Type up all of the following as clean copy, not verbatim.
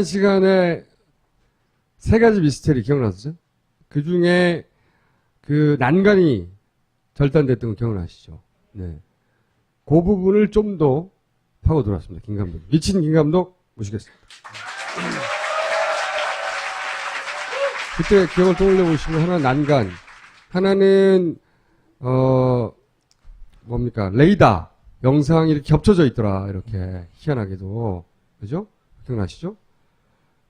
시간에 세 가지 미스테리 기억나시죠? 그 중에 그 난간이 절단됐던 거 기억나시죠? 네. 그 부분을 좀 더 파고 들어왔습니다. 김 감독. 미친 김 감독 모시겠습니다. 그때 기억을 떠올려 보시면 하나는 난간, 하나는 뭡니까? 레이더 영상이 이렇게 겹쳐져 있더라. 이렇게 희한하게도. 그죠? 기억나시죠?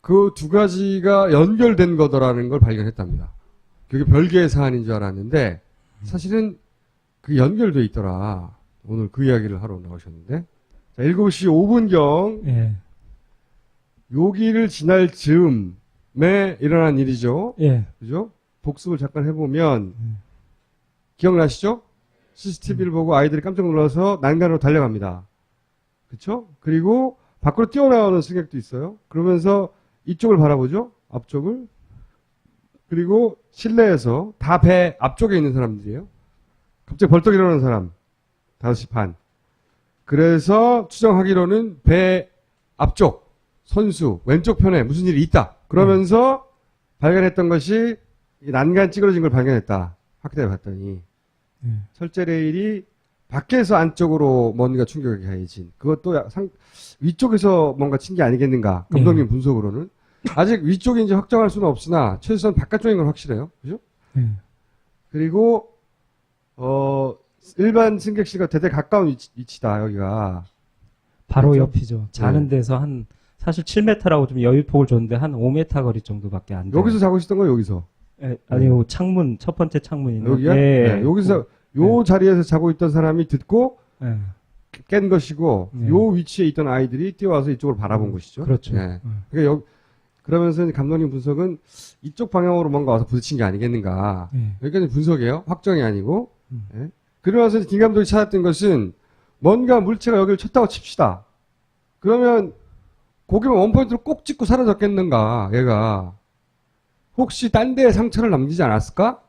그 두 가지가 연결된 거더라는 걸 발견했답니다. 그게 별개의 사안인 줄 알았는데 사실은 그 연결돼 있더라. 오늘 그 이야기를 하러 나오셨는데 자, 7시 5분경 예. 여기를 지날 즈음에 일어난 일이죠. 예. 그죠? 복습을 잠깐 해보면 기억나시죠? CCTV를 보고 아이들이 깜짝 놀라서 난간으로 달려갑니다. 그쵸? 그리고 밖으로 뛰어나오는 승객도 있어요. 그러면서 이쪽을 바라보죠? 앞쪽을. 그리고 실내에서 다 배 앞쪽에 있는 사람들이에요. 갑자기 벌떡 일어나는 사람. 5시 반. 그래서 추정하기로는 배 앞쪽 선수 왼쪽 편에 무슨 일이 있다. 그러면서 발견했던 것이 이 난간 찌그러진 걸 발견했다. 확대해 봤더니 철제 레일이 밖에서 안쪽으로 뭔가 충격이 가해진. 그것도 위쪽에서 뭔가 친 게 아니겠는가. 감독님 분석으로는. 아직 위쪽인지 확정할 수는 없으나 최소한 바깥쪽인 건 확실해요. 그죠? 그리고 일반 승객실과 대대 가까운 위치다. 여기가. 바로 그렇죠? 옆이죠. 자는 데서 한 사실 7m라고 좀 여유폭을 줬는데 한 5m 거리 정도밖에 안 돼요. 여기서 자고 있었던 거예요? 여기서? 예, 아니요. 창문 첫 번째 창문이 여기야? 예. 네, 여기서 요 자리에서 자고 있던 사람이 듣고 예. 깬 것이고 네. 요 위치에 있던 아이들이 뛰어와서 이쪽을 바라본 것이죠. 그렇죠. 네. 그러니까 그러면서 감독님 분석은 이쪽 방향으로 뭔가 와서 부딪힌 게 아니겠는가. 여기까지 분석이에요. 확정이 아니고. 네. 그러면서 김 감독이 찾았던 것은 뭔가 물체가 여기를 쳤다고 칩시다. 그러면 고기만 원포인트로 꼭 찍고 사라졌겠는가, 얘가. 혹시 딴 데에 상처를 남기지 않았을까?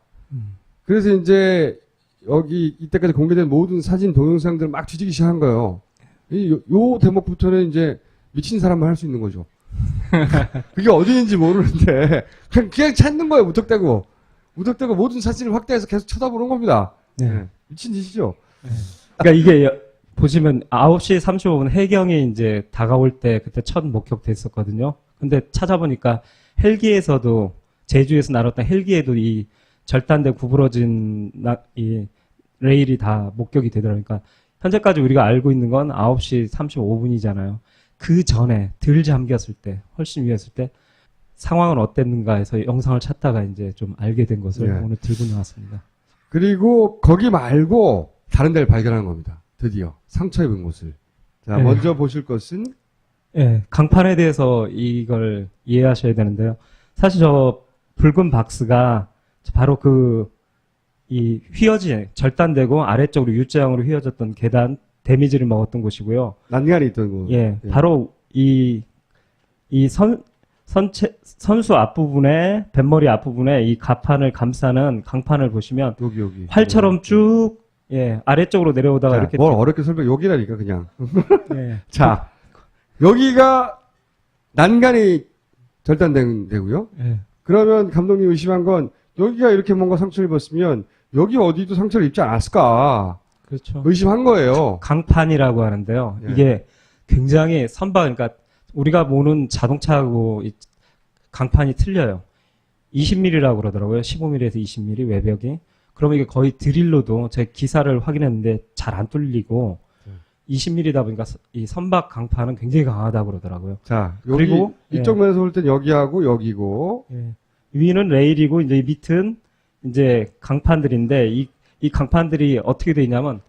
그래서 이제 여기 이때까지 공개된 모든 사진, 동영상들을 막 뒤지기 시작한 거예요. 요 대목부터는 이제 미친 사람만 할 수 있는 거죠. 그게 어디인지 모르는데 그냥 찾는 거예요. 무턱대고 모든 사진을 확대해서 계속 쳐다보는 겁니다. 네. 네. 미친 짓이죠. 그러니까 이게 보시면 9시 35분 해경이 이제 다가올 때 그때 첫 목격됐었거든요. 근데 찾아보니까 헬기에서도 제주에서 날았던 헬기에도 이 절단돼 구부러진 이 레일이 다 목격이 되더라고요. 그러니까 현재까지 우리가 알고 있는 건 9시 35분이잖아요. 그 전에 덜 잠겼을 때, 훨씬 위였을 때 상황은 어땠는가 해서 영상을 찾다가 이제 좀 알게 된 것을 네. 오늘 들고 나왔습니다. 그리고 거기 말고 다른 데를 발견한 겁니다. 드디어 상처 입은 곳을. 자, 네. 먼저 보실 것은 예, 강판에 대해서 이걸 이해하셔야 되는데요. 사실 저 붉은 박스가 바로 이 절단되고 아래쪽으로 U자형으로 휘어졌던 계단, 데미지를 먹었던 곳이고요. 난간이 있던 곳. 예, 예. 바로 선수 앞부분에, 뱃머리 앞부분에 이 가판을 감싸는 강판을 보시면 여기. 활처럼 쭉, 예, 아래쪽으로 내려오다가 자, 이렇게. 뭘 어렵게 설명, 여기라니까, 그냥. 예, 자, 여기가 난간이 절단된 데고요. 예, 그러면 감독님 의심한 건 여기가 이렇게 뭔가 상처를 입었으면 여기 어디도 상처를 입지 않았을까 그렇죠. 의심한 거예요. 강판이라고 하는데요. 예. 이게 굉장히 그러니까 우리가 모는 자동차하고 이 강판이 틀려요. 20mm라고 그러더라고요. 15mm에서 20mm 외벽이. 그러면 이게 거의 드릴로도 제 기사를 확인했는데 잘 안 뚫리고 20mm다 보니까 이 선박 강판은 굉장히 강하다고 그러더라고요. 자, 여기 그리고, 이쪽 면에서 볼 땐 여기하고 여기고 예. 위는 레일이고 이제 밑은 이제 강판들인데 이 강판들이 어떻게 돼 있냐면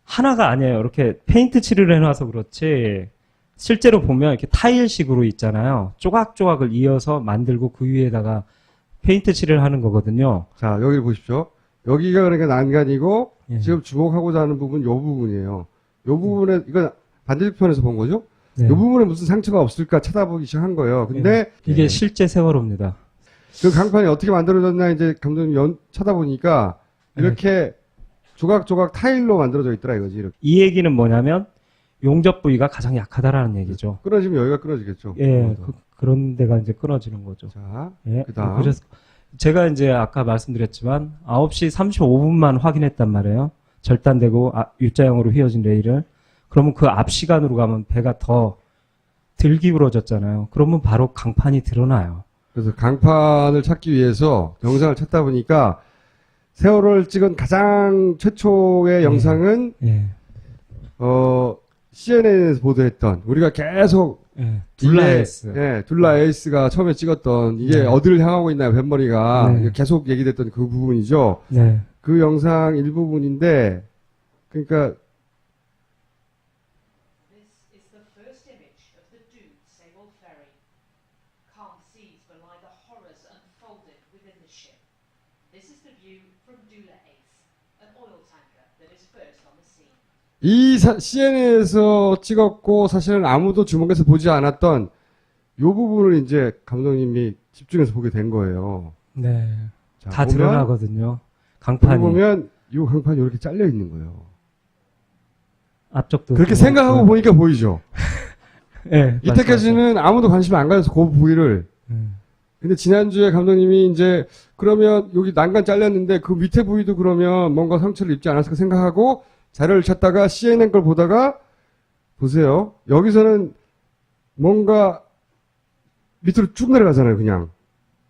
하나가 아니에요. 이렇게 페인트 칠을 해놔서 그렇지 실제로 보면 이렇게 타일식으로 있잖아요. 조각조각을 이어서 만들고 그 위에다가 페인트 칠을 하는 거거든요. 자, 여기 보십시오. 여기가 그러니까 난간이고 예. 지금 주목하고자 하는 부분 요 부분이에요. 요 부분에 이건 반대편에서 본 거죠? 네. 요 부분에 무슨 상처가 없을까 찾아보기 시작한 거예요. 근데 이게 실제 세월호입니다. 그 강판이 어떻게 만들어졌나 이제 감독님 쳐다보니까 이렇게 조각조각 타일로 만들어져 있더라 이거지. 이렇게. 이 얘기는 뭐냐면 용접 부위가 가장 약하다라는 얘기죠. 끊어지면 여기가 끊어지겠죠. 예, 그런 데가 이제 끊어지는 거죠. 자, 예. 그다음. 그래서 제가 이제 아까 말씀드렸지만 9시 35분만 확인했단 말이에요. 절단되고 U자형으로 휘어진 레일을. 그러면 그 앞 시간으로 가면 배가 더 덜 기울어졌잖아요. 그러면 바로 강판이 드러나요. 그래서 강판을 찾기 위해서 영상을 찾다 보니까 세월호를 찍은 가장 최초의 영상은 예. CNN에서 보도했던 우리가 계속 예. 둘라에스. 예, 둘라 에이스가 처음에 찍었던 이게 네. 어디를 향하고 있나요, 뱃머리가. 네. 이게 계속 얘기됐던 그 부분이죠. 네. 그 영상 일부분인데, 그러니까 This is the first image of the doomed Sable Ferry. Calm seas belie the horrors unfolded within the ship. This is the view from Dula Ace, an oil tanker that is first on the scene. 이 CNN에서 찍었고 사실은 아무도 주목해서 보지 않았던 요 부분을 이제 감독님이 집중해서 보게 된 거예요. 네. 자, 다 보면, 드러나거든요. 여기 강판이. 보면 요 강판이 이렇게 잘려 있는 거예요. 앞쪽도. 그렇게 좀 생각하고 있고요. 보니까 보이죠. 예. 이때까지는 아무도 관심 안 가져서 그 부위를. 근데 지난주에 감독님이 이제 그러면 여기 난간 잘렸는데 그 밑에 부위도 그러면 뭔가 상처를 입지 않았을까 생각하고 자료를 찾다가 CNN 걸 보다가 보세요. 여기서는 뭔가 밑으로 쭉 내려가잖아요, 그냥.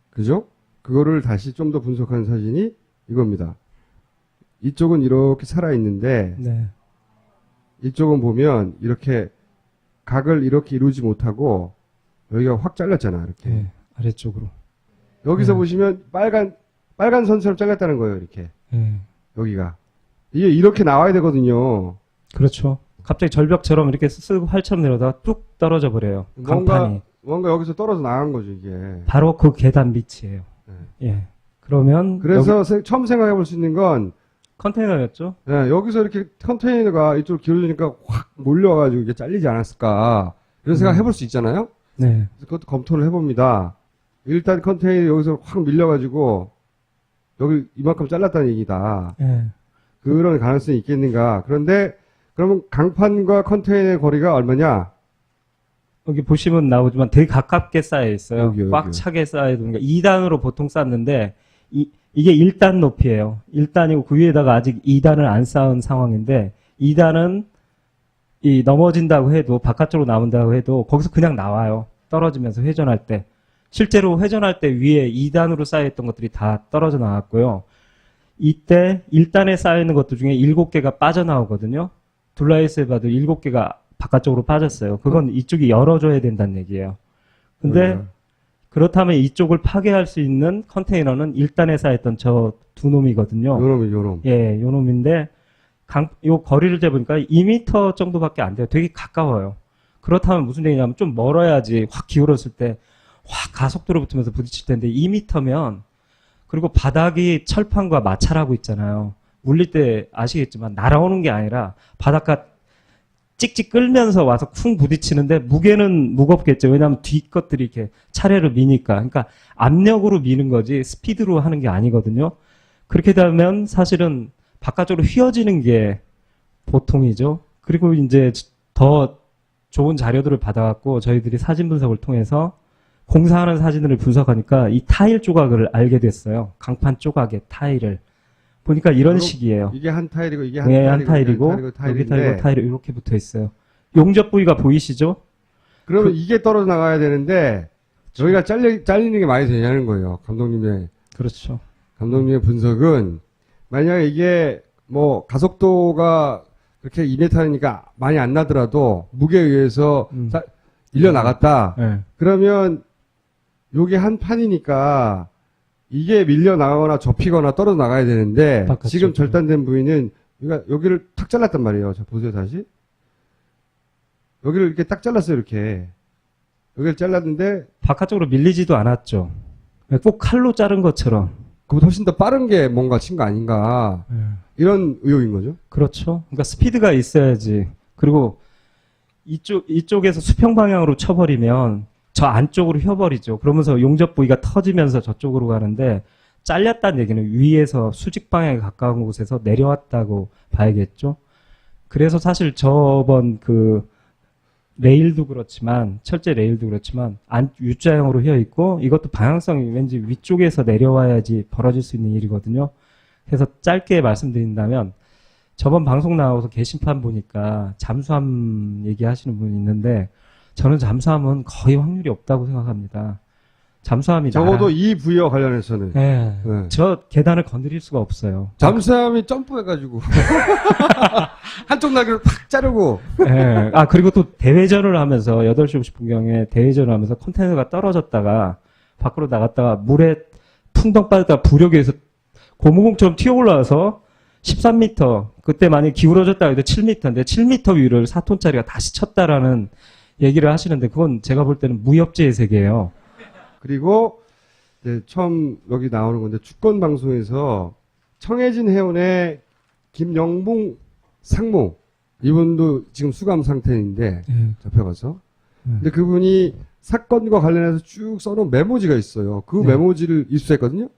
그죠? 그거를 다시 좀 더 분석한 사진이 이겁니다. 이쪽은 이렇게 살아있는데 네. 이쪽은 보면 이렇게 각을 이렇게 이루지 못하고 여기가 확 잘렸잖아, 이렇게. 예. 아래쪽으로. 여기서 네. 보시면 빨간 선처럼 잘렸다는 거예요, 이렇게. 예. 여기가. 이게 이렇게 나와야 되거든요. 그렇죠. 갑자기 절벽처럼 이렇게 쓱 활처럼 내려다가 뚝 떨어져 버려요. 강판이. 뭔가 여기서 떨어져 나간 거죠, 이게. 바로 그 계단 밑이에요. 예. 그러면 그래서 처음 생각해 볼 수 있는 건, 컨테이너였죠? 예, 여기서 이렇게 컨테이너가 이쪽으로 길어지니까 확 몰려가지고 이게 잘리지 않았을까. 이런 생각 해볼 수 있잖아요? 네. 그래서 그것도 검토를 해봅니다. 일단 컨테이너 여기서 확 밀려가지고, 여기 이만큼 잘랐다는 얘기다. 예. 그런 가능성이 있겠는가. 그런데, 그러면 강판과 컨테이너의 거리가 얼마냐? 여기 보시면 나오지만 되게 가깝게 쌓여 있어요. 여기요, 꽉 여기요. 차게 쌓여 있는 게 2단으로 보통 쌓는데 이게 1단 높이에요. 1단이고 그 위에다가 아직 2단을 안 쌓은 상황인데 2단은 이 넘어진다고 해도 바깥쪽으로 나온다고 해도 거기서 그냥 나와요. 떨어지면서 회전할 때. 실제로 회전할 때 위에 2단으로 쌓여 있던 것들이 다 떨어져 나왔고요. 이때 1단에 쌓여 있는 것들 중에 7개가 빠져나오거든요. 둘라이스에 봐도 7개가 바깥쪽으로 빠졌어요. 그건 이쪽이 열어줘야 된다는 얘기예요. 근데 그렇다면 이쪽을 파괴할 수 있는 컨테이너는 1단에 쌓였던 저 두 놈이거든요. 요놈. 예, 요 놈인데 요 거리를 재보니까 2m 정도밖에 안 돼요. 되게 가까워요. 그렇다면 무슨 얘기냐면 좀 멀어야지 확 기울었을 때 확 가속도로 붙으면서 부딪힐 텐데 2m면 그리고 바닥이 철판과 마찰하고 있잖아요. 물릴 때 아시겠지만 날아오는 게 아니라 바닷가 찍찍 끌면서 와서 쿵 부딪히는데 무게는 무겁겠죠. 왜냐하면 뒤 것들이 이렇게 차례로 미니까. 그러니까 압력으로 미는 거지 스피드로 하는 게 아니거든요. 그렇게 되면 사실은 바깥쪽으로 휘어지는 게 보통이죠. 그리고 이제 더 좋은 자료들을 받아갖고 저희들이 사진 분석을 통해서 공사하는 사진을 분석하니까 이 타일 조각을 알게 됐어요. 강판 조각의 타일을. 보니까 이런 식이에요. 이게 한 타일이고, 이게 한 네, 타일이고, 한 타일이고, 이게 여기 타일인데, 타일이고, 타일이 이렇게 붙어 있어요. 용접 부위가 보이시죠? 그러면 이게 떨어져 나가야 되는데, 저희가 잘리는 게 많이 되냐는 거예요. 그렇죠. 감독님의 분석은, 만약에 이게, 뭐, 가속도가 그렇게 2m니까 많이 안 나더라도, 무게에 의해서 밀려 나갔다. 네. 그러면, 요게 한 판이니까, 이게 밀려 나가거나 접히거나 떨어져 나가야 되는데, 바깥쪽으로. 지금 절단된 부위는, 여기를 탁 잘랐단 말이에요. 자, 보세요, 다시. 여기를 이렇게 딱 잘랐어요, 이렇게. 여기를 잘랐는데, 바깥쪽으로 밀리지도 않았죠. 꼭 칼로 자른 것처럼. 그보다 훨씬 더 빠른 게 뭔가 친 거 아닌가. 이런 의혹인 거죠. 그렇죠. 그러니까 스피드가 있어야지. 그리고 이쪽에서 수평 방향으로 쳐버리면 저 안쪽으로 휘어버리죠. 그러면서 용접 부위가 터지면서 저쪽으로 가는데 잘렸다는 얘기는 위에서 수직 방향에 가까운 곳에서 내려왔다고 봐야겠죠. 그래서 사실 저번 그 레일도 그렇지만 철제 레일도 그렇지만 U자형으로 휘어 있고 이것도 방향성이 왠지 위쪽에서 내려와야지 벌어질 수 있는 일이거든요. 그래서 짧게 말씀드린다면 저번 방송 나와서 게시판 보니까 잠수함 얘기하시는 분이 있는데 저는 잠수함은 거의 확률이 없다고 생각합니다. 잠수함이 적어도 이 부위와 관련해서는. 네. 네. 저 계단을 건드릴 수가 없어요. 잠수함이 점프해가지고 한쪽 날개를 팍 자르고. 예. 아, 그리고 또 대회전을 하면서 8시 50분경에 대회전을 하면서 컨테이너가 떨어졌다가 밖으로 나갔다가 물에 풍덩 빠졌다가 부력에 의해서 고무공처럼 튀어 올라와서 13m, 그때 만약에 기울어졌다 해도 7m인데 7m 위를 4톤짜리가 다시 쳤다라는 얘기를 하시는데 그건 제가 볼 때는 무협지의 세계예요. 그리고 이제 처음 여기 나오는 건데 주권 방송에서 청해진 해운의 김영봉 상무 이분도 지금 수감 상태인데 잡혀가서 근데 그분이 사건과 관련해서 쭉 써놓은 메모지가 있어요. 그 네. 메모지를 입수했거든요.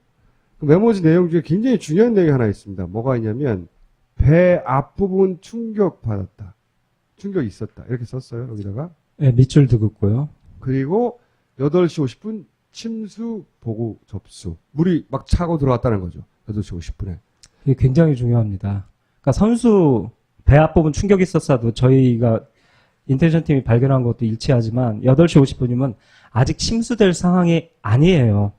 그 메모지 내용 중에 굉장히 중요한 내용이 하나 있습니다. 뭐가 있냐면 배 앞부분 충격받았다. 충격이 있었다. 이렇게 썼어요. 여기다가. 네, 밑줄도 긋고요. 그리고 8시 50분 침수 보고 접수. 물이 막 차고 들어왔다는 거죠. 8시 50분에. 이게 굉장히 중요합니다. 그러니까 선수 배 앞부분 충격이 있었어도 저희가 인텔리전 팀이 발견한 것도 일치하지만 8시 50분이면 아직 침수될 상황이 아니에요.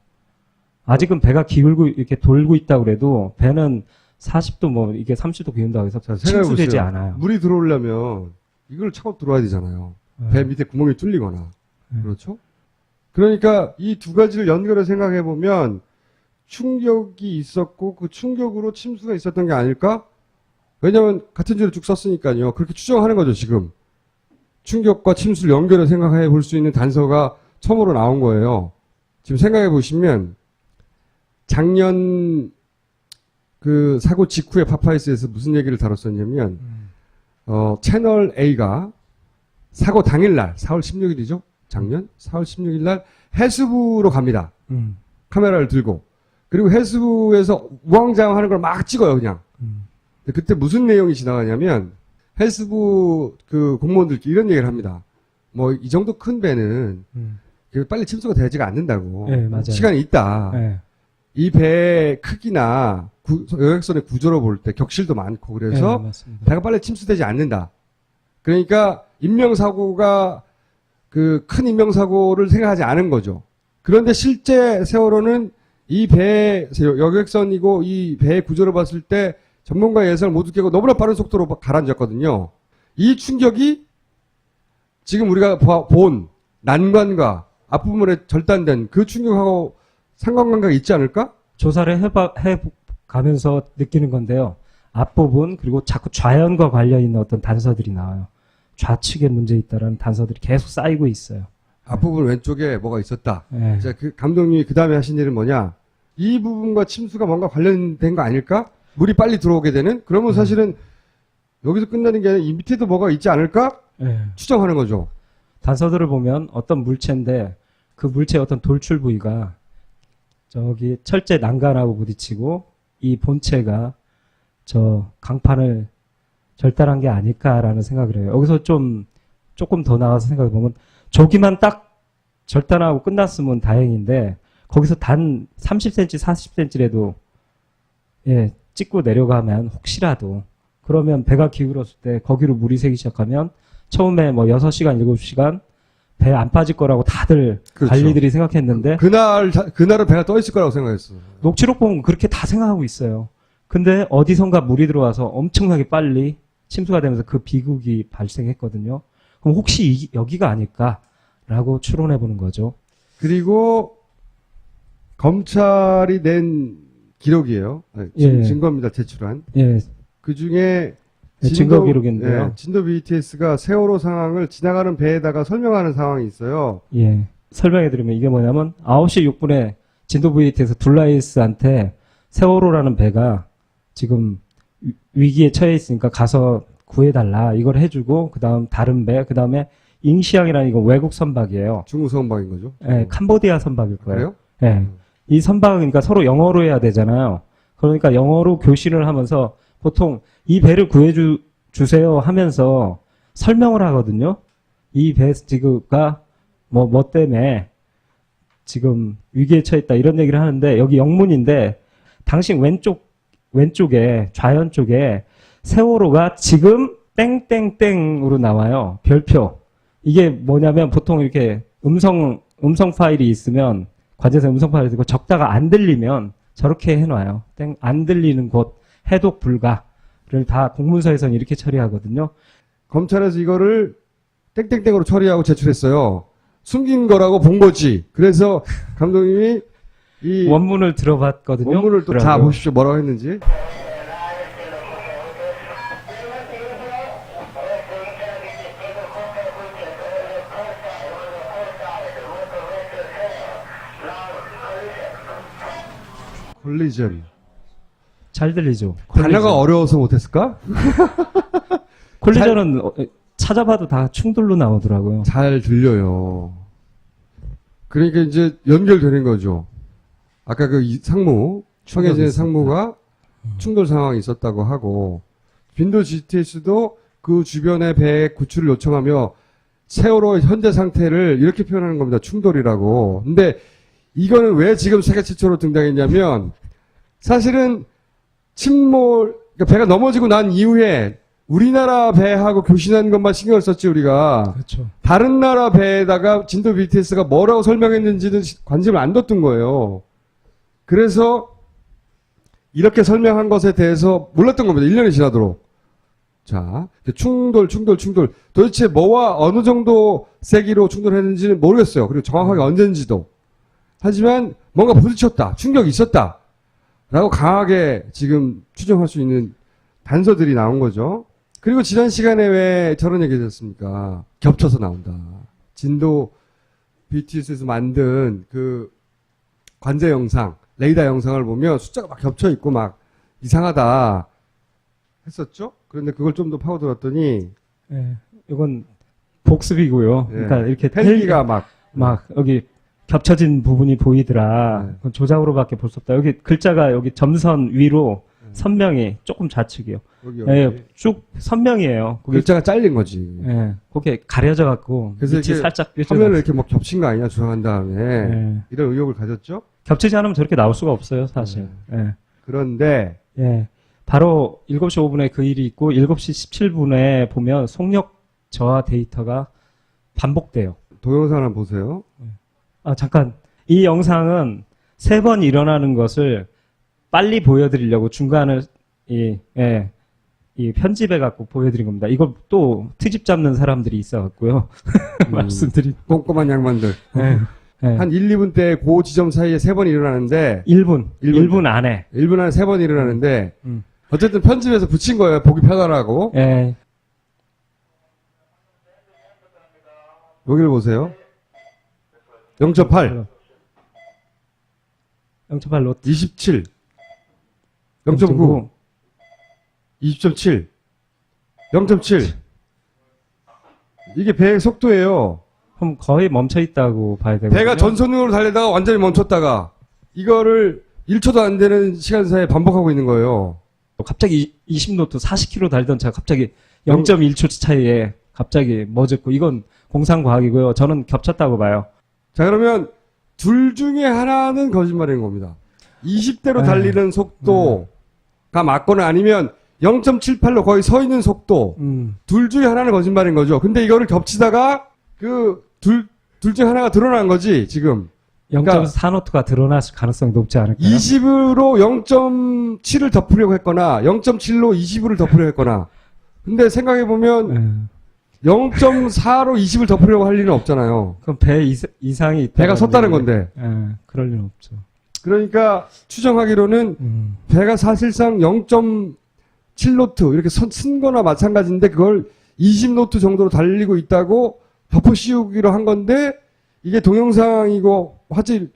아직은 배가 기울고 이렇게 돌고 있다고 그래도 배는 40도 뭐 이게 30도 기운다고 해서 자, 생각해 침수되지 보세요. 않아요. 물이 들어오려면 이걸 차고 들어와야 되잖아요. 배 밑에 구멍이 뚫리거나. 그렇죠? 그러니까 이 두 가지를 연결해 생각해 보면 충격이 있었고 그 충격으로 침수가 있었던 게 아닐까? 왜냐면 같은 줄을 쭉 썼으니까요. 그렇게 추정하는 거죠, 지금. 충격과 침수를 연결해 생각해 볼 수 있는 단서가 처음으로 나온 거예요. 지금 생각해 보시면 작년 그 사고 직후에 파파이스에서 무슨 얘기를 다뤘었냐면 채널 A가 사고 당일날 4월 16일이죠. 작년 4월 16일 날 해수부로 갑니다. 카메라를 들고. 그리고 해수부에서 우왕좌왕하는 걸 막 찍어요, 그냥. 근데 그때 무슨 내용이 지나가냐면 해수부 그 공무원들끼리 이런 얘기를 합니다. 뭐 이 정도 큰 배는 빨리 침수가 되지가 않는다고. 네, 맞아요. 시간이 있다. 네. 이 배의 크기나 여객선의 구조로 볼 때 격실도 많고 그래서 네, 맞습니다. 배가 빨리 침수되지 않는다. 그러니까 인명사고가 그 큰 인명사고를 생각하지 않은 거죠. 그런데 실제 세월호는 이 배, 여객선이고 이 배의 구조를 봤을 때 전문가 예상을 모두 깨고 너무나 빠른 속도로 가라앉았거든요. 이 충격이 지금 우리가 본 난관과 앞부분에 절단된 그 충격하고 상관관계가 있지 않을까? 조사를 해가면서 느끼는 건데요. 앞부분 그리고 자꾸 좌연과 관련 있는 어떤 단서들이 나와요. 좌측에 문제 있다라는 단서들이 계속 쌓이고 있어요. 앞부분 왼쪽에 뭐가 있었다. 네. 자, 그 감독님이 그 다음에 하신 일은 뭐냐? 이 부분과 침수가 뭔가 관련된 거 아닐까? 물이 빨리 들어오게 되는? 그러면 사실은 여기서 끝나는 게 아니라 이 밑에도 뭐가 있지 않을까? 네. 추정하는 거죠. 단서들을 보면 어떤 물체인데 그 물체의 어떤 돌출 부위가 저기 철제 난간하고 부딪히고 이 본체가 저 강판을 절단한 게 아닐까라는 생각을 해요. 여기서 조금 더 나가서 생각해 보면 저기만 딱 절단하고 끝났으면 다행인데 거기서 단 30cm, 40cm라도 예, 찍고 내려가면 혹시라도 그러면 배가 기울었을 때 거기로 물이 새기 시작하면 처음에 뭐 6시간, 7시간 배 안 빠질 거라고 다들 그렇죠. 관리들이 생각했는데 그날은 배가 떠 있을 거라고 생각했어. 녹취록 보면 그렇게 다 생각하고 있어요. 근데 어디선가 물이 들어와서 엄청나게 빨리 침수가 되면서 그 비극이 발생했거든요. 그럼 혹시 여기가 아닐까라고 추론해 보는 거죠. 그리고 검찰이 낸 기록이에요. 예. 증거입니다. 제출한. 예, 그 중에 네, 증거 기록인데요. 진도 BTS가 세월호 상황을 지나가는 배에다가 설명하는 상황이 있어요. 예. 설명해 드리면 이게 뭐냐면 9시 6분에 진도 VT에서 둘라이스한테 세월호라는 배가 지금 위기에 처해 있으니까 가서 구해달라 이걸 해주고 그다음 다른 배 그다음에 잉시앙이라는 이거 외국 선박이에요. 중국 선박인 거죠. 예, 캄보디아 선박일 거예요. 그래요? 예. 이 선박은 그러니까 서로 영어로 해야 되잖아요. 그러니까 영어로 교신을 하면서 보통 이 배를 주세요 하면서 설명을 하거든요. 이 배가 뭐 때문에 지금 위기에 처했다 이런 얘기를 하는데 여기 영문인데 당신 왼쪽에 좌연 쪽에 세월호가 지금 땡땡땡으로 나와요. 별표. 이게 뭐냐면 보통 이렇게 음성 파일이 있으면 관제사 음성 파일이 있고 적다가 안 들리면 저렇게 해놔요. 안 들리는 곳 해독 불가를 다 공문서에서는 이렇게 처리하거든요. 검찰에서 이거를 땡땡땡으로 처리하고 제출했어요. 숨긴 거라고 본 거지. 그래서 감독님이 이 원문을 들어봤거든요. 원문을 또 자 그러고요. 보십시오. 뭐라고 했는지. 콜리전. 잘 들리죠? 단어가 어려워서 못했을까? 콜리전은 찾아봐도 다 충돌로 나오더라고요. 잘 들려요. 그러니까 이제 연결되는 거죠. 아까 그 상무, 청해진 있었다. 상무가 충돌 상황이 있었다고 하고, 빈도 GTS도 그 주변의 배 구출을 요청하며 세월호 현재 상태를 이렇게 표현하는 겁니다. 충돌이라고. 근데 이거는 왜 지금 세계 최초로 등장했냐면, 사실은 그러니까 배가 넘어지고 난 이후에 우리나라 배하고 교신한 것만 신경을 썼지, 우리가. 그렇죠. 다른 나라 배에다가 진도 BTS가 뭐라고 설명했는지는 관심을 안 뒀던 거예요. 그래서 이렇게 설명한 것에 대해서 몰랐던 겁니다. 1년이 지나도록. 자, 충돌. 도대체 뭐와 어느 정도 세기로 충돌했는지는 모르겠어요. 그리고 정확하게 언젠지도. 하지만 뭔가 부딪혔다. 충격이 있었다. 라고 강하게 지금 추정할 수 있는 단서들이 나온 거죠. 그리고 지난 시간에 왜 저런 얘기 했습니까? 겹쳐서 나온다. 진도 BTS에서 만든 그 관제 영상, 레이더 영상을 보면 숫자가 막 겹쳐 있고 막 이상하다 했었죠? 그런데 그걸 좀 더 파고들었더니 예, 이건 복습이고요. 예, 그러니까 이렇게 헬기가 막 여기 겹쳐진 부분이 보이더라. 네. 그건 조작으로밖에 볼 수 없다. 여기 글자가 여기 점선 위로 선명히 조금 좌측이요. 여기 예, 쭉 선명이에요. 거기 글자가 잘린 거지. 예, 그게 가려져 갖고 그래서 밑이 이렇게 살짝 화면을 이렇게 막 겹친 거 아니냐 주장한 다음에 예. 이런 의혹을 가졌죠? 겹치지 않으면 저렇게 나올 수가 없어요, 사실. 예. 그런데 예. 바로 7시 5분에 그 일이 있고 7시 17분에 보면 속력 저하 데이터가 반복돼요. 동영상 한번 보세요. 아, 잠깐. 이 영상은 3번 일어나는 것을 빨리 보여드리려고 중간을 이 편집해 갖고 보여드린 겁니다. 이걸 또 트집 잡는 사람들이 있어 갖고요. 말씀드린. 꼼꼼한 양반들. 예. 예. 한 1, 2분 때 그 지점 사이에 3번 일어나는데 1분 안에. 1분 안에 3번 일어나는데 음. 어쨌든 편집해서 붙인 거예요. 보기 편하라고. 예. 여기를 보세요. 0.8, 0.8로 27, 0.9, 20.7, 0.7. 이게 배의 속도예요. 그럼 거의 멈춰 있다고 봐야 되거든요. 배가 전선으로 달리다가 완전히 멈췄다가 이거를 1초도 안 되는 시간 사이에 반복하고 있는 거예요. 갑자기 20노트 40km 달던 차가 갑자기 0.1초 차이에 갑자기 멎었고 이건 공상과학이고요. 저는 겹쳤다고 봐요. 자, 그러면 둘 중에 하나는 거짓말인 겁니다. 20대로 달리는 속도가 맞거나 아니면 0.78로 거의 서 있는 속도. 둘 중에 하나는 거짓말인 거죠. 근데 이거를 겹치다가 그 둘 중에 하나가 드러난 거지, 지금. 0.4노트가 드러날 가능성이 높지 않을까요? 20으로 0.7을 덮으려고 했거나 0.7로 20을 덮으려고 했거나. 근데 생각해보면 0.4로 20을 덮으려고 할 일은 없잖아요. 그럼 배 이상이 있다. 배가 섰다는 건데. 그럴 리는 없죠. 그러니까 추정하기로는 배가 사실상 0.7노트 이렇게 쓴 거나 마찬가지인데 그걸 20노트 정도로 달리고 있다고 덮어 씌우기로 한 건데 이게 동영상이고 화질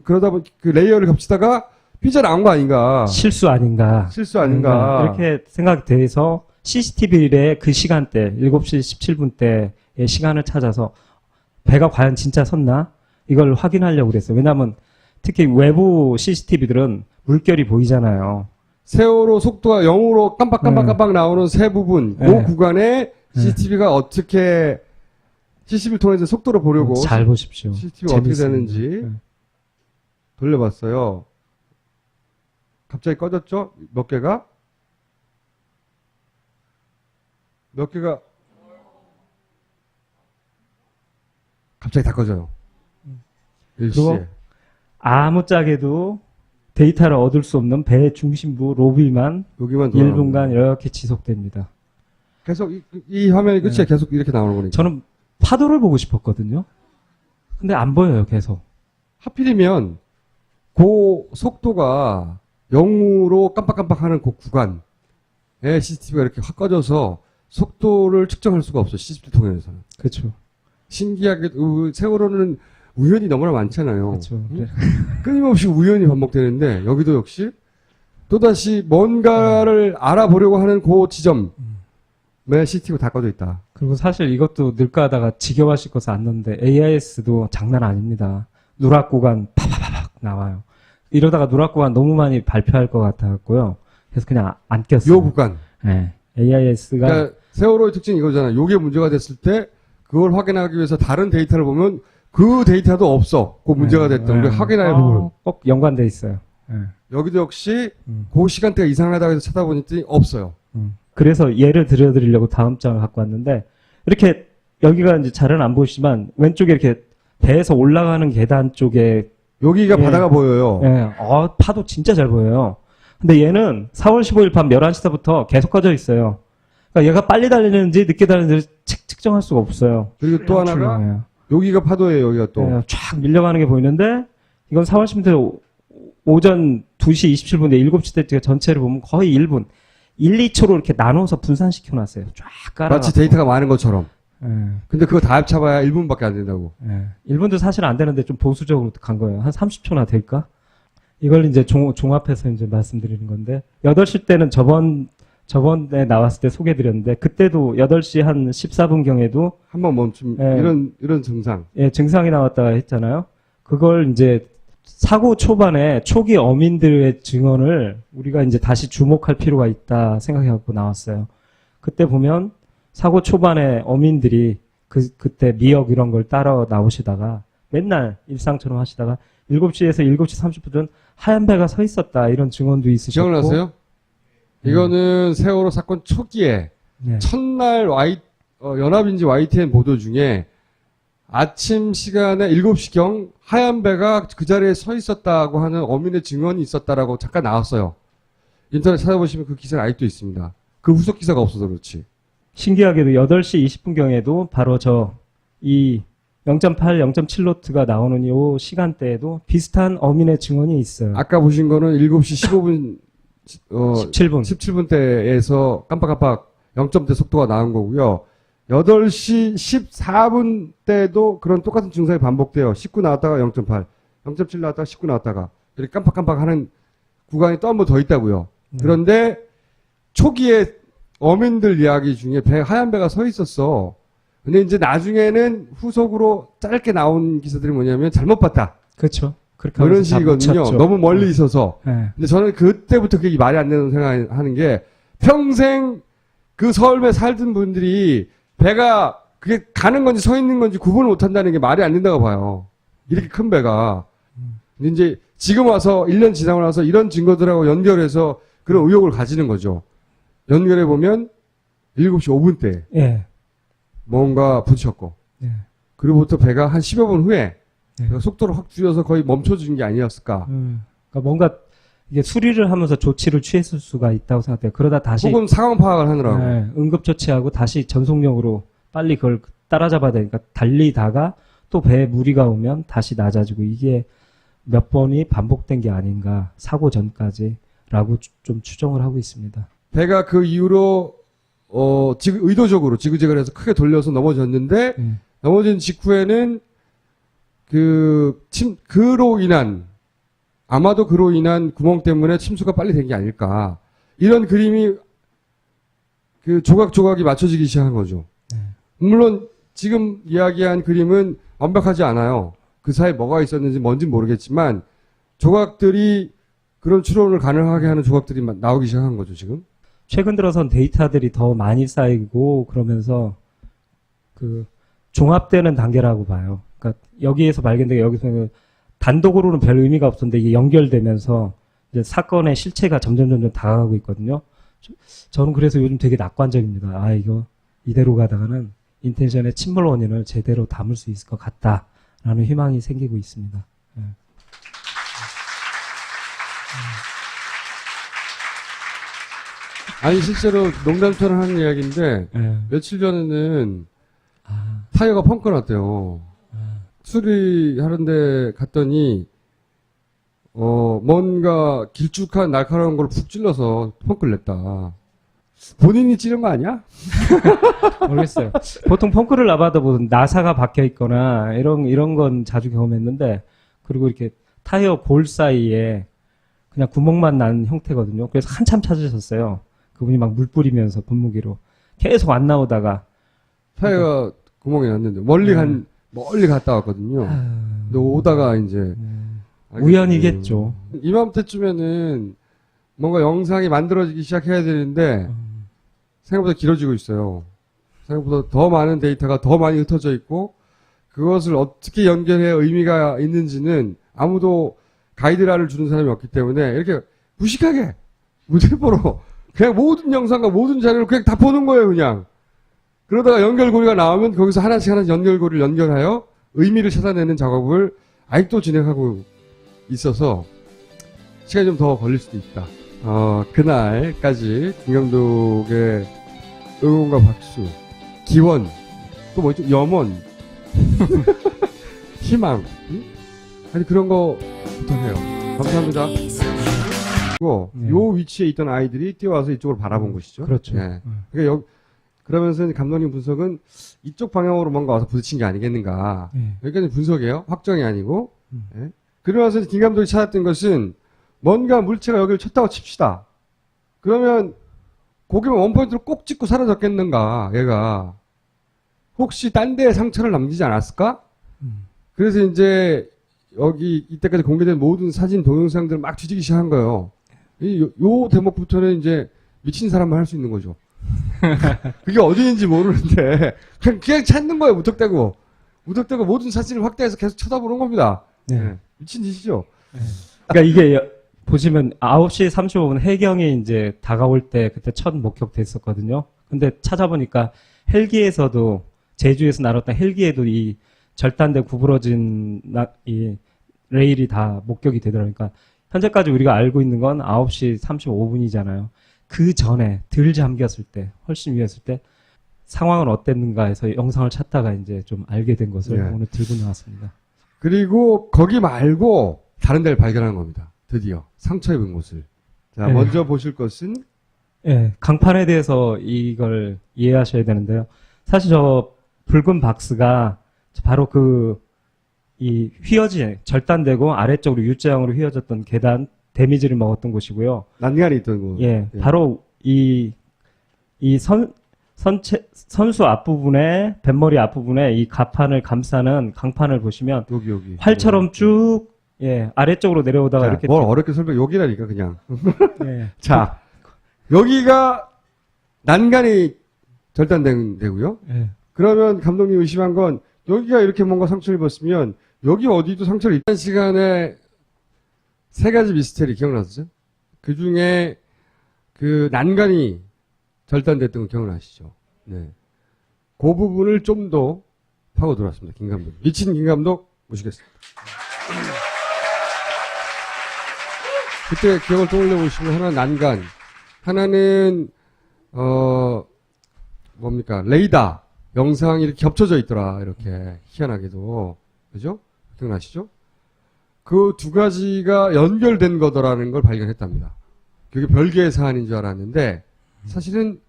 그러다 보니 그 레이어를 겹치다가 삐져나온 거 아닌가. 실수 아닌가. 실수 아닌가. 이렇게 생각돼서 CCTV의 그 시간대 7시 17분대의 시간을 찾아서 배가 과연 진짜 섰나? 이걸 확인하려고 그랬어요. 왜냐하면 특히 외부 CCTV들은 물결이 보이잖아요. 세월호 속도가 0으로 깜빡깜빡깜빡 나오는 세 부분, 그 네. 구간에 CCTV가 어떻게 CCTV를 통해서 속도를 보려고 잘 보십시오. CCTV가 어떻게 재밌습니다. 되는지 네. 돌려봤어요. 갑자기 꺼졌죠? 몇 개가 갑자기 다 꺼져요. 일시에. 그리고 아무짝에도 데이터를 얻을 수 없는 배 중심부 로비만 여기만 돌아가는 1분간 거예요. 이렇게 지속됩니다. 계속 이 화면이 끝이야. 네. 계속 이렇게 나오는 거니까. 저는 파도를 보고 싶었거든요. 근데 안 보여요, 계속. 하필이면 그 속도가 0으로 깜빡깜빡하는 그 구간에 CCTV가 이렇게 확 꺼져서 속도를 측정할 수가 없어. CCTV 통해서는. 그렇죠. 신기하게 세월호는 우연이 너무나 많잖아요. 그렇죠. 응? 끊임없이 우연이 반복되는데 여기도 역시 또다시 뭔가를 알아보려고 하는 그 지점에 CCTV가 다 꺼져 있다. 그리고 사실 이것도 늘까 하다가 지겨워하실 것을 안는데 AIS도 장난 아닙니다. 누락 구간 파파파박 나와요. 이러다가 누락 구간 너무 많이 발표할 것 같았고요. 그래서 그냥 안 꼈어요. 요 구간. 네. AIS가 그러니까 세월호의 특징이 이거잖아. 요게 문제가 됐을 때 그걸 확인하기 위해서 다른 데이터를 보면 그 데이터도 없어. 그 문제가 됐던 게 확인할 부분은. 꼭 연관돼 있어요. 네. 여기도 역시 음. 그 시간대가 이상하다고 해서 찾아보니 없어요. 그래서 예를 들어드리려고 다음 장을 갖고 왔는데 이렇게 여기가 이제 잘은 안 보이지만 왼쪽에 이렇게 배에서 올라가는 계단 쪽에 여기가 예. 바다가 보여요. 예, 파도 진짜 잘 보여요. 근데 얘는 4월 15일 밤 11시부터 계속 꺼져 있어요. 그러니까 얘가 빨리 달리는지 늦게 달리는지 측정할 수가 없어요. 그리고 또 하나가 출렁해요. 여기가 파도예요. 여기가 또. 예, 쫙 밀려가는 게 보이는데 이건 4월 10일 오전 2시 27분에 7시 때 전체를 보면 거의 1분. 1, 2초로 이렇게 나눠서 분산시켜 놨어요. 쫙 깔아. 마치 데이터가 많은 것처럼. 예, 근데 그거 다 합쳐봐야 1분밖에 안 된다고. 예. 1분도 사실 안 되는데 좀 보수적으로 간 거예요. 한 30초나 될까? 이걸 이제 종합해서 이제 말씀드리는 건데 8시 때는 저번에 나왔을 때 소개드렸는데 그때도 8시 한 14분경에도 한번 멈춤. 예. 이런 증상. 예, 증상이 나왔다가 했잖아요. 그걸 이제 사고 초반에 초기 어민들의 증언을 우리가 이제 다시 주목할 필요가 있다 생각해갖고 나왔어요. 그때 보면 사고 초반에 어민들이 그때 미역 이런 걸 따라 나오시다가 맨날 일상처럼 하시다가 7시에서 7시 30분 전 하얀 배가 서 있었다 이런 증언도 있으셨고. 기억나세요? 이거는 세월호 사건 초기에 네. 첫날 연합인지 YTN 보도 중에 아침 시간에 7시경 하얀 배가 그 자리에 서 있었다고 하는 어민의 증언이 있었다라고 잠깐 나왔어요. 인터넷 찾아보시면 그 기사가 아직도 있습니다. 그 후속 기사가 없어서 그렇지. 신기하게도 8시 20분경에도 바로 이 0.8, 0.7노트가 나오는 이 시간대에도 비슷한 어민의 증언이 있어요. 아까 보신 거는 7시 15분, 17분. 17분대에서 깜빡깜빡 0점대 속도가 나온 거고요. 8시 14분 때도 그런 똑같은 증상이 반복돼요. 19 나왔다가 0.8, 0.7 나왔다가 19 나왔다가 이렇게 깜빡깜빡 하는 구간이 또 한 번 더 있다고요. 그런데 초기에 어민들 이야기 중에 하얀 배가 서 있었어. 근데 이제 나중에는 후속으로 짧게 나온 기사들이 뭐냐면 잘못 봤다. 그렇죠. 그렇게 뭐 이런 하면서 다 식이거든요. 묻혔죠. 너무 멀리 있어서. 네. 근데 저는 그때부터 그게 말이 안 되는 생각하는 게 평생 그 서울에 살던 분들이 배가 그게 가는 건지 서 있는 건지 구분을 못 한다는 게 말이 안 된다고 봐요. 이렇게 큰 배가. 근데 이제 지금 와서 1년 지나고 나서 이런 증거들하고 연결해서 그런 의혹을 가지는 거죠. 연결해 보면 7시 5분 때 예. 뭔가 부딪혔고 예. 그리고부터 배가 한 10여 분 후에 네. 배가 속도를 확 줄여서 거의 멈춰준 게 아니었을까. 그러니까 뭔가 이게 수리를 하면서 조치를 취했을 수가 있다고 생각돼요. 그러다 다시 혹은 상황 파악을 하느라고. 응급 조치하고 다시 전속력으로 빨리 그걸 따라잡아야 되니까 달리다가 또 배에 무리가 오면 다시 낮아지고 이게 몇 번이 반복된 게 아닌가 사고 전까지라고 좀 추정을 하고 있습니다. 배가 그 이후로 의도적으로 지그재그해서 크게 돌려서 넘어졌는데 넘어진 직후에는 아마도 그로 인한 구멍 때문에 침수가 빨리 된 게 아닐까. 이런 그림이 그 조각조각이 맞춰지기 시작한 거죠. 물론 지금 이야기한 그림은 완벽하지 않아요. 그 사이에 뭐가 있었는지 뭔지 모르겠지만 조각들이 그런 추론을 가능하게 하는 조각들이 나오기 시작한 거죠, 지금. 최근 들어선 데이터들이 더 많이 쌓이고 그러면서 그 종합되는 단계라고 봐요. 그러니까 여기에서 발견되고 여기서 단독으로는 별 의미가 없었는데 이게 연결되면서 이제 사건의 실체가 점점 다가가고 있거든요. 저는 그래서 요즘 되게 낙관적입니다. 아, 이거 이대로 가다가는 인텐션의 침몰 원인을 제대로 담을 수 있을 것 같다라는 희망이 생기고 있습니다. 예. 아니, 실제로 농담처럼 하는 이야기인데, 예. 며칠 전에는 아, 타이어가 펑크 났대요. 수리하는데 갔더니, 뭔가 길쭉한 날카로운 걸 푹 찔러서 펑크를 냈다. 본인이 찌른 거 아니야? 모르겠어요. 보통 펑크를 나봐도 뭐 나사가 박혀 있거나 이런 건 자주 경험했는데, 그리고 이렇게 타이어 볼 사이에 그냥 구멍만 난 형태거든요. 그래서 한참 찾으셨어요. 그분이 막 물 뿌리면서 분무기로 계속 안 나오다가 타이어가 구멍이 났는데, 멀리 갔다 왔거든요. 근데 오다가 이제, 우연이겠죠. 이맘때쯤에는 뭔가 영상이 만들어지기 시작해야 되는데, 생각보다 길어지고 있어요. 생각보다 더 많은 데이터가 더 많이 흩어져 있고, 그것을 어떻게 연결해 의미가 있는지는 아무도 가이드라인을 주는 사람이 없기 때문에, 이렇게 무식하게, 무대보로, 그냥 모든 영상과 모든 자료를 그냥 다 보는 거예요, 그냥. 그러다가 연결고리가 나오면 거기서 하나씩 연결고리를 연결하여 의미를 찾아내는 작업을 아직도 진행하고 있어서 시간이 좀 더 걸릴 수도 있다. 그날까지 김 감독의 응원과 박수, 기원, 또 뭐죠? 염원, 희망, 응? 아니 그런 거 부탁해요. 감사합니다. 그리고 네. 요 위치에 있던 아이들이 뛰어와서 이쪽을 바라본 것이죠. 그렇죠. 네. 그러니까 그러면서 이제 감독님 분석은 이쪽 방향으로 뭔가 와서 부딪힌 게 아니겠는가. 예. 여기까지 분석이에요. 확정이 아니고. 예. 그러면서 김 감독이 찾았던 것은 뭔가 물체가 여기를 쳤다고 칩시다. 그러면 고기만 원포인트로 꼭 찍고 사라졌겠는가, 얘가. 혹시 딴 데에 상처를 남기지 않았을까? 그래서 이제 여기 이때까지 공개된 모든 사진, 동영상들을 막 뒤지기 시작한 거예요. 요 대목부터는 이제 미친 사람만 할 수 있는 거죠. 그게 어디인지 모르는데 그냥 찾는 거예요. 무턱대고 모든 사진을 확대해서 계속 쳐다보는 겁니다. 네. 네. 미친 짓이죠. 그러니까 이게 보시면 9시 35분 해경이 이제 다가올 때 그때 첫 목격됐었거든요. 근데 찾아보니까 헬기에서도 제주에서 날았던 헬기에도 이 절단돼 구부러진 이 레일이 다 목격이 되더라고요. 그러니까 현재까지 우리가 알고 있는 건 9시 35분이잖아요. 그 전에 덜 잠겼을 때, 훨씬 위였을 때 상황은 어땠는가 해서 영상을 찾다가 이제 좀 알게 된 것을 네. 오늘 들고 나왔습니다. 그리고 거기 말고 다른 데를 발견한 겁니다. 드디어 상처 입은 곳을. 자, 네. 먼저 보실 것은 예, 강판에 대해서 이걸 이해하셔야 되는데요. 사실 저 붉은 박스가 바로 이 절단되고 아래쪽으로 U자형으로 휘어졌던 계단, 데미지를 먹었던 곳이고요. 난간이 있던 곳. 예, 바로 선수 앞부분에, 뱃머리 앞부분에 이 가판을 감싸는 강판을 보시면 여기. 활처럼 쭉, 예, 아래쪽으로 내려오다가 자, 이렇게. 뭘 어렵게 설명, 여기라니까, 그냥. 예, 자, 여기가 난간이 절단된 데고요. 예. 그러면 감독님 의심한 건 여기가 이렇게 뭔가 상처를 입었으면 여기 어디도 상처를 입는 시간에 세 가지 미스테리 기억나시죠? 그 중에 그 난간이 절단됐던 거 기억나시죠? 네. 그 부분을 좀 더 파고 들어왔습니다. 김 감독. 미친 김 감독 모시겠습니다. 그때 기억을 떠올려 보시면 하나는 난간, 하나는 뭡니까? 레이더 영상이 이렇게 겹쳐져 있더라. 이렇게 희한하게도. 그죠? 기억나시죠? 그 두 가지가 연결된 거더라는 걸 발견했답니다. 그게 별개의 사안인 줄 알았는데 사실은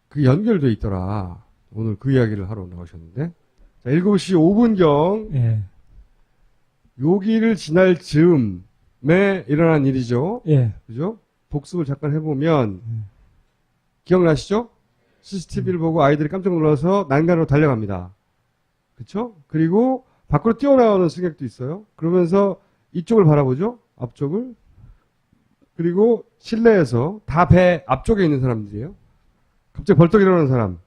그 연결돼 있더라. 오늘 그 이야기를 하러 나오셨는데. 자, 7시 5분경 예. 여기를 지날 즈음에 일어난 일이죠. 예. 그죠? 복습을 잠깐 해보면 기억나시죠? CCTV를 보고 아이들이 깜짝 놀라서 난간으로 달려갑니다. 그쵸? 그리고 밖으로 뛰어나오는 승객도 있어요. 그러면서 이쪽을 바라보죠? 앞쪽을. 그리고 실내에서 다 배 앞쪽에 있는 사람들이에요. 갑자기 벌떡 일어나는 사람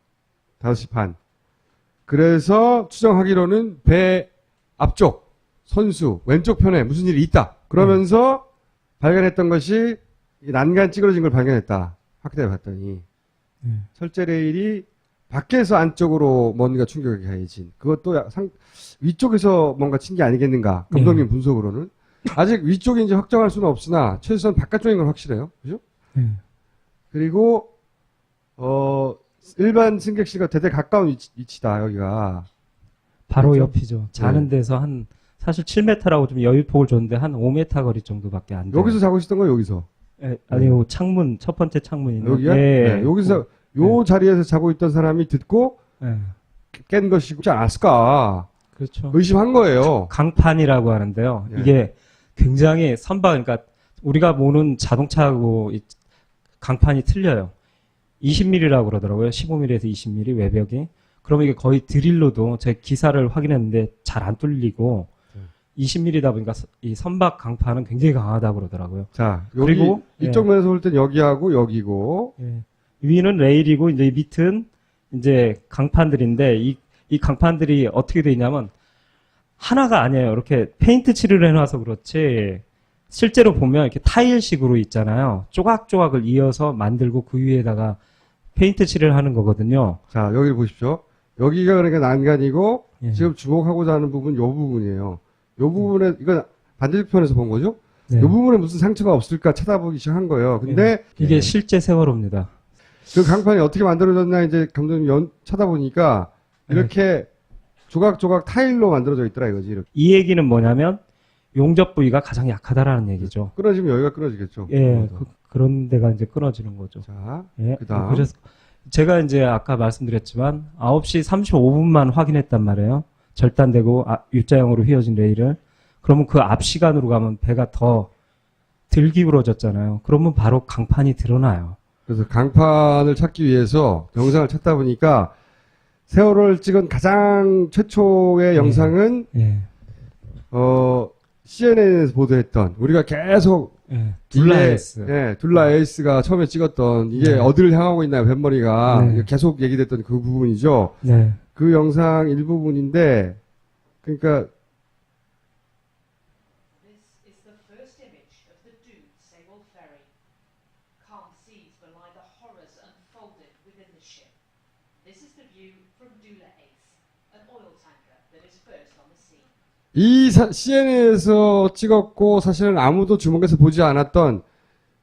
5시 반. 그래서 추정하기로는 배 앞쪽 선수 왼쪽 편에 무슨 일이 있다. 그러면서 발견했던 것이 이 난간 찌그러진 걸 발견했다. 확대해 봤더니 철제 레일이 밖에서 안쪽으로 뭔가 충격이 가해진. 그것도 위쪽에서 뭔가 친 게 아니겠는가. 감독님 분석으로는. 아직 위쪽인지 확정할 수는 없으나 최소한 바깥쪽인 건 확실해요. 그죠? 그리고 일반 승객실과 대대 가까운 위치다. 여기가. 바로 그렇죠? 옆이죠. 자는 데서 사실 7m라고 좀 여유폭을 줬는데 한 5m 거리 정도밖에 안 돼요. 여기서 자고 있었던 거예요, 여기서? 아니요, 창문, 첫 번째 창문 있는. 여기요? 네, 여기서, 요 자리에서 자고 있던 사람이 듣고 깬 것이지 않았을까. 그렇죠. 의심한 거예요. 강판이라고 하는데요. 예. 이게 굉장히 그러니까 우리가 보는 자동차하고 이 강판이 틀려요. 20mm라고 그러더라고요. 15mm에서 20mm 외벽이. 그러면 이게 거의 드릴로도 제 기사를 확인했는데 잘 안 뚫리고 20mm다 보니까 이 선박 강판은 굉장히 강하다고 그러더라고요. 자, 여기 그리고, 이쪽 면에서 볼 땐 여기하고 여기고 위는 레일이고 이제 이 밑은 이제 강판들인데 이 강판들이 어떻게 돼 있냐면 하나가 아니에요. 이렇게 페인트 칠을 해놔서 그렇지 실제로 보면 이렇게 타일식으로 있잖아요. 조각조각을 이어서 만들고 그 위에다가 페인트 칠을 하는 거거든요. 자, 여기를 보십시오. 여기가 그러니까 난간이고 예. 지금 주목하고자 하는 부분 요 부분이에요. 요 부분에 이건 반대편에서 본 거죠? 네. 요 부분에 무슨 상처가 없을까 찾아보기 시작한 거예요. 근데 이게 실제 세월호입니다. 그 강판이 어떻게 만들어졌나 이제 감독님 쳐다보니까 이렇게 조각조각 타일로 만들어져 있더라 이거지. 이렇게. 이 얘기는 뭐냐면 용접 부위가 가장 약하다라는 얘기죠. 끊어지면 여기가 끊어지겠죠. 예, 그런 데가 이제 끊어지는 거죠. 자, 예. 그다음. 그래서 제가 이제 아까 말씀드렸지만 9시 35분만 확인했단 말이에요. 절단되고 U자형으로 휘어진 레일을. 그러면 그 앞 시간으로 가면 배가 더 덜 기울어졌잖아요. 그러면 바로 강판이 드러나요. 그래서 강판을 찾기 위해서 영상을 찾다 보니까 세월호를 찍은 가장 최초의 영상은 예. CNN에서 보도했던 우리가 계속 예. 둘라에스. 예, 둘라에이스가 처음에 찍었던 이게 네. 어디를 향하고 있나요, 뱃머리가. 네. 이게 계속 얘기됐던 그 부분이죠. 네. 그 영상 일부분인데, 그러니까 This is the first image of the doomed Sewol ferry. Calm seas belie the horrors unfolded within the ship. This is the view from Dula Ace, an oil tanker that is first on the scene. 이 CNN에서 찍었고 사실은 아무도 주목해서 보지 않았던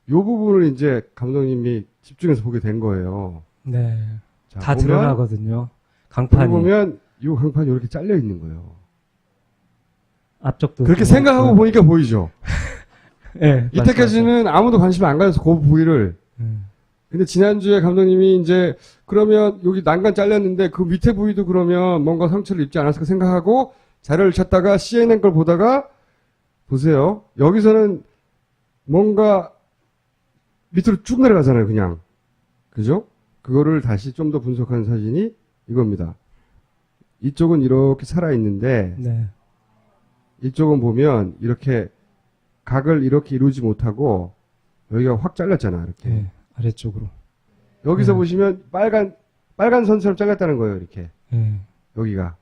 요 부분을 이제 감독님이 집중해서 보게 된 거예요. 네. 자, 다 보면, 드러나거든요. 여기 강판이. 보면 요 강판이 이렇게 잘려 있는 거예요. 앞쪽도. 그렇게 생각하고 보니까 보이죠. 예. 이때까지는 아무도 관심 안 가져서 그 부위를. 근데 지난주에 감독님이 이제 그러면 여기 난간 잘렸는데 그 밑에 부위도 그러면 뭔가 상처를 입지 않았을까 생각하고 자료를 찾다가 CNN 걸 보다가 보세요. 여기서는 뭔가 밑으로 쭉 내려가잖아요, 그냥. 그죠? 그거를 다시 좀 더 분석한 사진이 이겁니다. 이쪽은 이렇게 살아있는데 네. 이쪽은 보면 이렇게 각을 이렇게 이루지 못하고 여기가 확 잘렸잖아, 이렇게. 예. 아래쪽으로. 여기서 네. 보시면 빨간 선처럼 잘렸다는 거예요, 이렇게. 예. 여기가.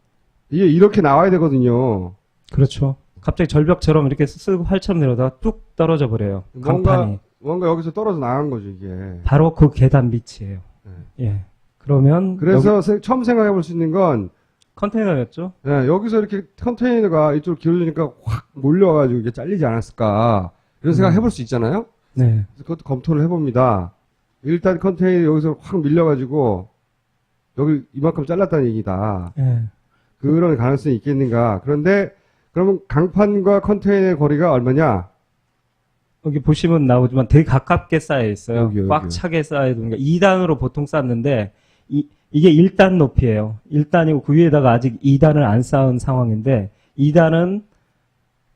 이게 이렇게 나와야 되거든요. 그렇죠. 갑자기 절벽처럼 이렇게 쓰고 활처럼 내려다가 뚝 떨어져 버려요. 강판이. 뭔가 여기서 떨어져 나간 거죠, 이게. 바로 그 계단 밑이에요. 예. 그러면 그래서 여기 처음 생각해 볼 수 있는 건 컨테이너였죠? 예, 여기서 이렇게 컨테이너가 이쪽으로 기울어지니까 확 몰려가지고 이게 잘리지 않았을까. 이런 생각 해볼 수 있잖아요? 네. 그래서 그것도 검토를 해봅니다. 일단 컨테이너 여기서 확 밀려가지고 여기 이만큼 잘랐다는 얘기다. 예. 그런 가능성이 있겠는가. 그런데 그러면 강판과 컨테이너의 거리가 얼마냐? 여기 보시면 나오지만 되게 가깝게 쌓여 있어요. 여기요, 꽉 여기요. 차게 쌓여 있는 게 2단으로 보통 쌓는데 이게 1단 높이에요. 1단이고 그 위에다가 아직 2단을 안 쌓은 상황인데 2단은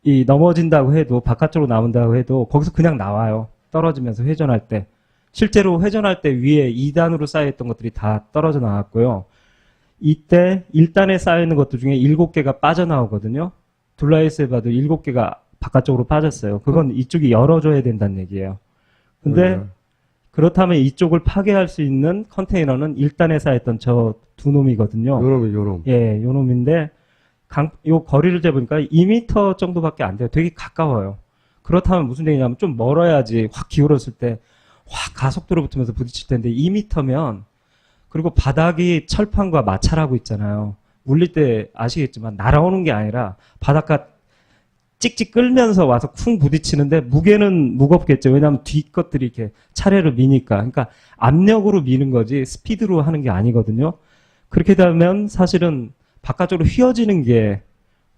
이 넘어진다고 해도 바깥쪽으로 나온다고 해도 거기서 그냥 나와요. 떨어지면서 회전할 때. 실제로 회전할 때 위에 2단으로 쌓여 있던 것들이 다 떨어져 나왔고요. 이때 1단에 쌓여 있는 것들 중에 7개가 빠져나오거든요. 둘라이스에 봐도 7개가 바깥쪽으로 빠졌어요. 그건 이쪽이 열어줘야 된다는 얘기예요. 근데 네. 그렇다면 이쪽을 파괴할 수 있는 컨테이너는 1단에 쌓였던 저 두 놈이거든요. 요놈. 예, 요 놈인데 요 거리를 재보니까 2m 정도밖에 안 돼요. 되게 가까워요. 그렇다면 무슨 얘기냐면 좀 멀어야지 확 기울었을 때 확 가속도로 붙으면서 부딪힐 텐데 2m면 그리고 바닥이 철판과 마찰하고 있잖아요. 물릴 때 아시겠지만 날아오는 게 아니라 바닷가 찍찍 끌면서 와서 쿵 부딪히는데 무게는 무겁겠죠. 왜냐하면 뒤 것들이 이렇게 차례로 미니까. 그러니까 압력으로 미는 거지 스피드로 하는 게 아니거든요. 그렇게 되면 사실은 바깥쪽으로 휘어지는 게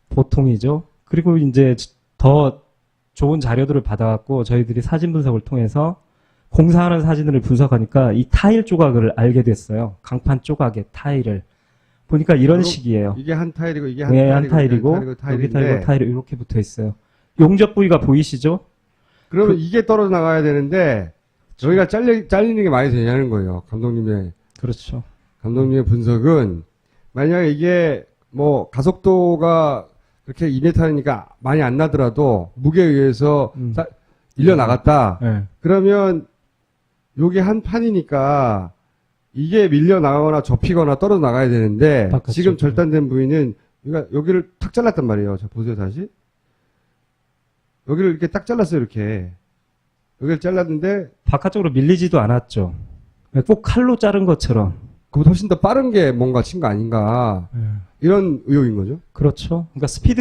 보통이죠. 그리고 이제 더 좋은 자료들을 받아갖고 저희들이 사진 분석을 통해서 공사하는 사진들을 분석하니까 이 타일 조각을 알게 됐어요. 강판 조각의 타일을. 보니까 이런 그럼 식이에요. 이게 한 타일이고 이게 한 네, 타일이고 한 타일이고, 여기 여기 타일이고, 타일이 이렇게 붙어 있어요. 용접 부위가 보이시죠? 그러면 이게 떨어져 나가야 되는데 여기가 잘리는 게 많이 되냐는 거예요. 그렇죠. 감독님의 분석은 만약에 이게 뭐 가속도가 그렇게 2m니까 많이 안 나더라도 무게에 의해서 밀려 나갔다. 네. 그러면 요게 한 판이니까 이게 밀려 나가거나 접히거나 떨어져 나가야 되는데 바깥쪽으로. 지금 절단된 부위는 여기를 탁 잘랐단 말이에요. 자 보세요 다시. 여기를 이렇게 딱 잘랐어요 이렇게. 여기를 잘랐는데 바깥쪽으로 밀리지도 않았죠. 꼭 칼로 자른 것처럼. 그보다 훨씬 더 빠른 게 뭔가 친 거 아닌가 이런 의혹인 거죠. 그렇죠. 그러니까 스피드